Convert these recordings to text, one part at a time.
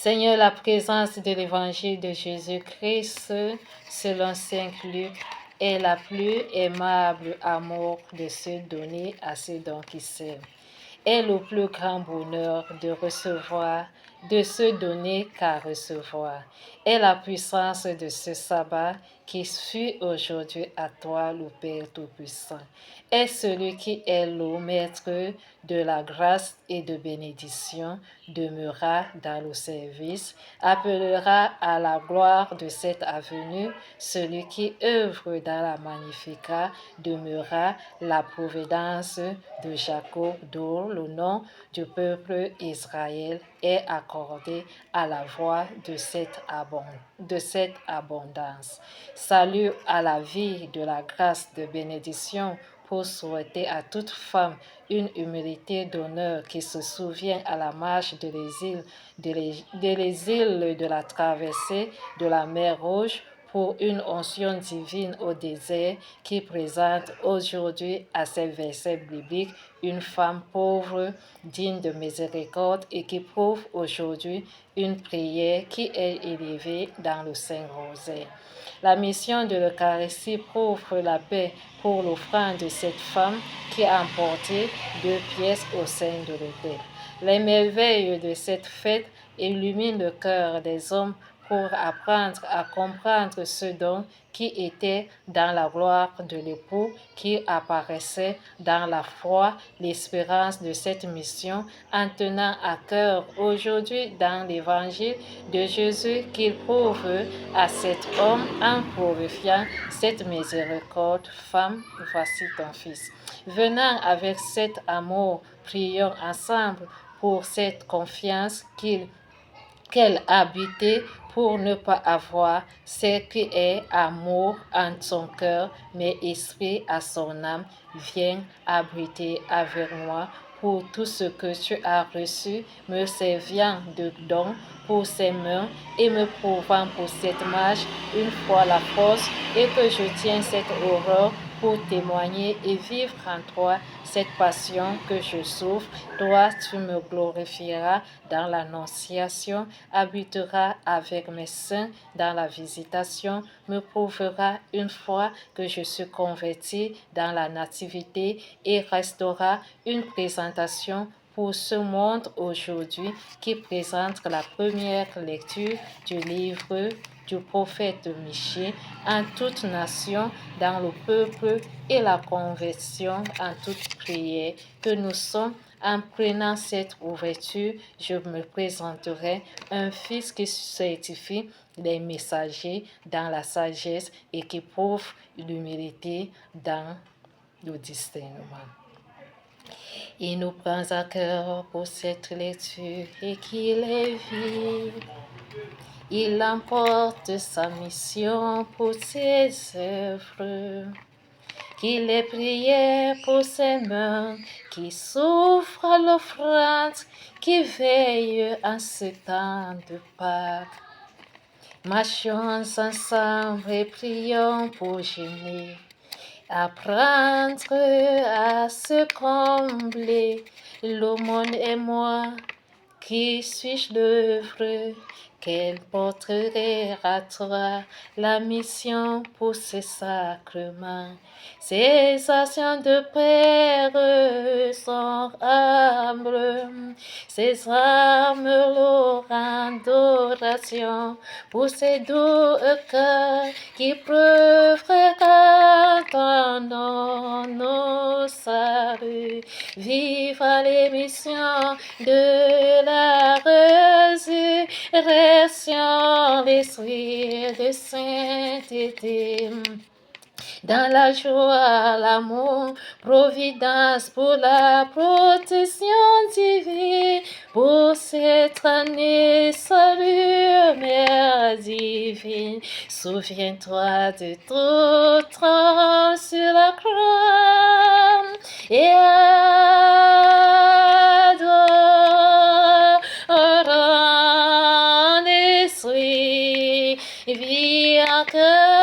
Seigneur, la présence de l'évangile de Jésus-Christ selon Saint Luc est la plus aimable amour de se donner à ceux dont qui s'aiment. Est le plus grand bonheur de recevoir, de se donner qu'à recevoir. Est la puissance de ce sabbat qui suit aujourd'hui à toi, le Père Tout-Puissant. Est celui qui est le maître de la grâce et de bénédiction, demeurera dans le service, appellera à la gloire de cette avenue, celui qui œuvre dans la Magnificat, demeurera la providence de Jacob, dont le nom du peuple Israël est accordé à la voix de cette abondance. Salut à la vie de la grâce de bénédiction pour souhaiter à toute femme une humilité d'honneur qui se souvient à la marche de l'exil de la traversée de la mer Rouge pour une onction divine au désert qui présente aujourd'hui à ces versets bibliques une femme pauvre, digne de miséricorde et qui prouve aujourd'hui une prière qui est élevée dans le Saint-Rosaire. La mission de l'Eucharistie prouve la paix pour l'offrande de cette femme qui a emporté 2 pièces au sein de l'autel. Les merveilles de cette fête illuminent le cœur des hommes pour apprendre à comprendre ce don qui était dans la gloire de l'époux, qui apparaissait dans la foi, l'espérance de cette mission, en tenant à cœur aujourd'hui dans l'évangile de Jésus qu'il prouve à cet homme en glorifiant cette miséricorde. Femme, voici ton fils. Venant avec cet amour, prions ensemble pour cette confiance qu'elle habitait pour ne pas avoir ce qui est amour en son cœur, mais esprit à son âme. Viens habiter avec moi pour tout ce que tu as reçu, me servant de don pour ses mains et me prouvant pour cette marche une fois la force et que je tiens cette horreur pour témoigner et vivre en toi cette passion que je souffre. Toi, tu me glorifieras dans l'annonciation, habiteras avec mes saints dans la visitation, me prouveras une fois que je suis converti dans la nativité et restera une présentation pour ce monde aujourd'hui qui présente la première lecture du livre du prophète Michée en toute nation, dans le peuple et la conversion en toute prière que nous sommes. En prenant cette ouverture, je me présenterai un fils qui certifie les messagers dans la sagesse et qui prouve l'humilité dans le discernement. Il nous prend à cœur pour cette lecture et qu'il est vit. Il emporte sa mission pour ses œuvres. Qu'il ait prié pour ses mains, qui souffre à l'offrande, qui veille en ce temps de Pâques. Marchons ensemble et prions pour gêner, apprendre à se combler. L'aumône et moi, qui suis-je l'œuvre? Quel portrait ratera la mission pour ces sacrements? Ces actions de prière sont humbles, ces âmes l'auront d'adoration pour ces doux cœurs qui pleurent ton nom, nos saluts. Vive à l'émission de la résurrection, l'esprit de sainteté. Dans la joie, l'amour, providence pour la protection divine, pour cette année, salut, Mère divine. Souviens-toi de tout temps sur la croix et adore l'esprit, vis en cœur.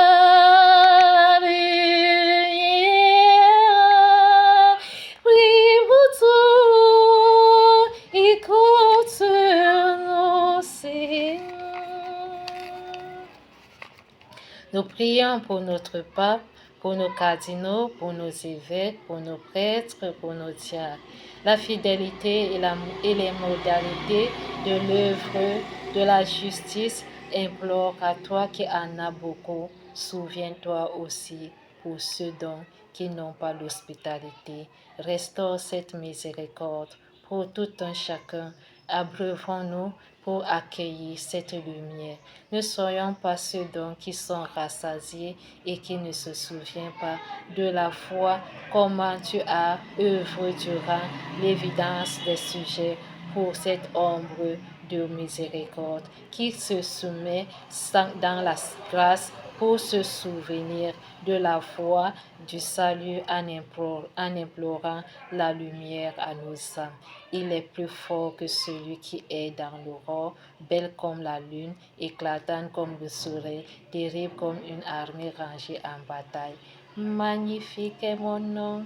Nous prions pour notre pape, pour nos cardinaux, pour nos évêques, pour nos prêtres, pour nos diacres. La fidélité et les modalités de l'œuvre de la justice implorent à toi qui en as beaucoup. Souviens-toi aussi pour ceux dont qui n'ont pas l'hospitalité. Restaure cette miséricorde pour tout un chacun. Abreuvons-nous pour accueillir cette lumière. Ne soyons pas ceux dont qui sont rassasiés et qui ne se souviennent pas de la foi, comment tu as œuvré durant l'évidence des sujets pour cette ombre de miséricorde qui se soumet dans la grâce pour se souvenir de la foi du salut en implorant la lumière à nos âmes. Il est plus fort que celui qui est dans l'aurore, belle comme la lune, éclatante comme le soleil, terrible comme une armée rangée en bataille. Magnifique est mon nom,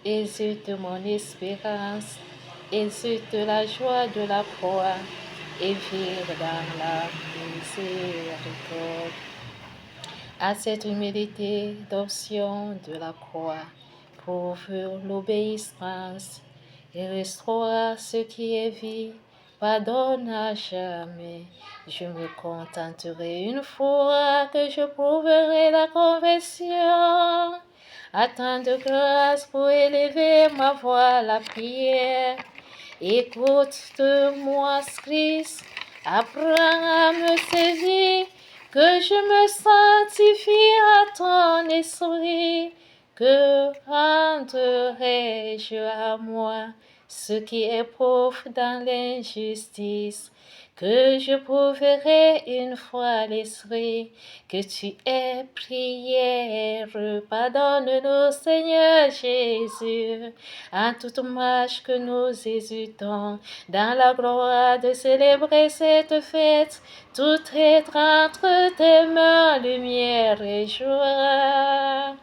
exulte mon espérance, exulte la joie de la croix, et vivre dans la miséricorde. À cette humilité d'option de la croix, prouve l'obéissance et restaure ce qui est vie. Pardonne à jamais. Je me contenterai une fois que je prouverai la conversion. Attends de grâce pour élever ma voix à la prière. Écoute-moi, Christ, apprends à me saisir, que je me sanctifie à ton esprit, que rendrai-je à moi ce qui est pauvre dans l'injustice, que je prouverai une fois l'esprit, que tu es prière. Pardonne-nous, Seigneur Jésus, en toute marche que nous hésitons, dans la gloire de célébrer cette fête, tout être entre tes mains, lumière et joie.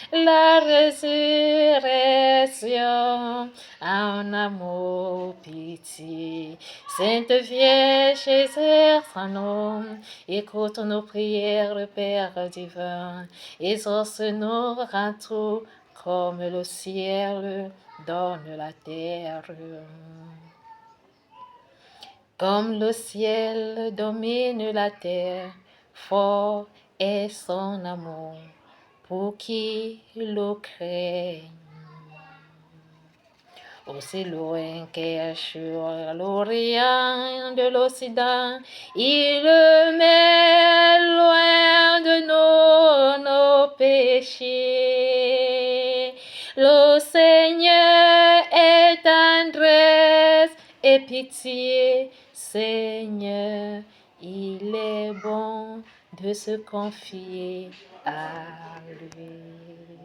La résurrection, en amour, pitié. Sainte Vierge, exerce en nous, écoute nos prières, Père divin, exauce-nous, rends tout comme le ciel donne la terre. Comme le ciel domine la terre, fort est son amour pour qui le craignent. Aussi loin qu'est sur l'Orient de l'Occident, il met loin de nos péchés. Le Seigneur est tendresse et pitié, Seigneur, il est bon de se confier à lui.